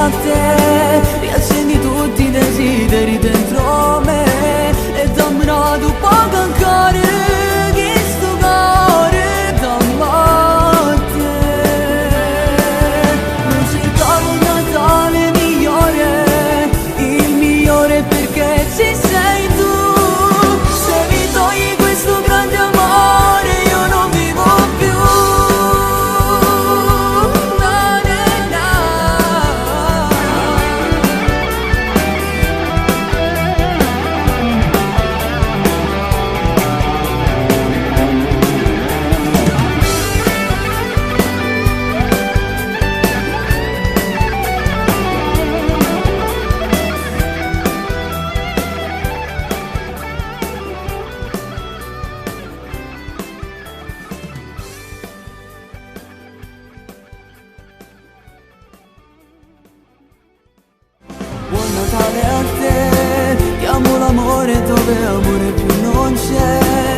a te, riaccendi tutti i desideri dentro me e dammi tu poco ancora che sto cuore dammi a te. Non cercavo un Natale migliore, il migliore perché ci sei tu. Se mi togli questo grande amore io non vivo più. Na, na, na. Buon Natale a te, ti amo l'amore dove amore più non c'è.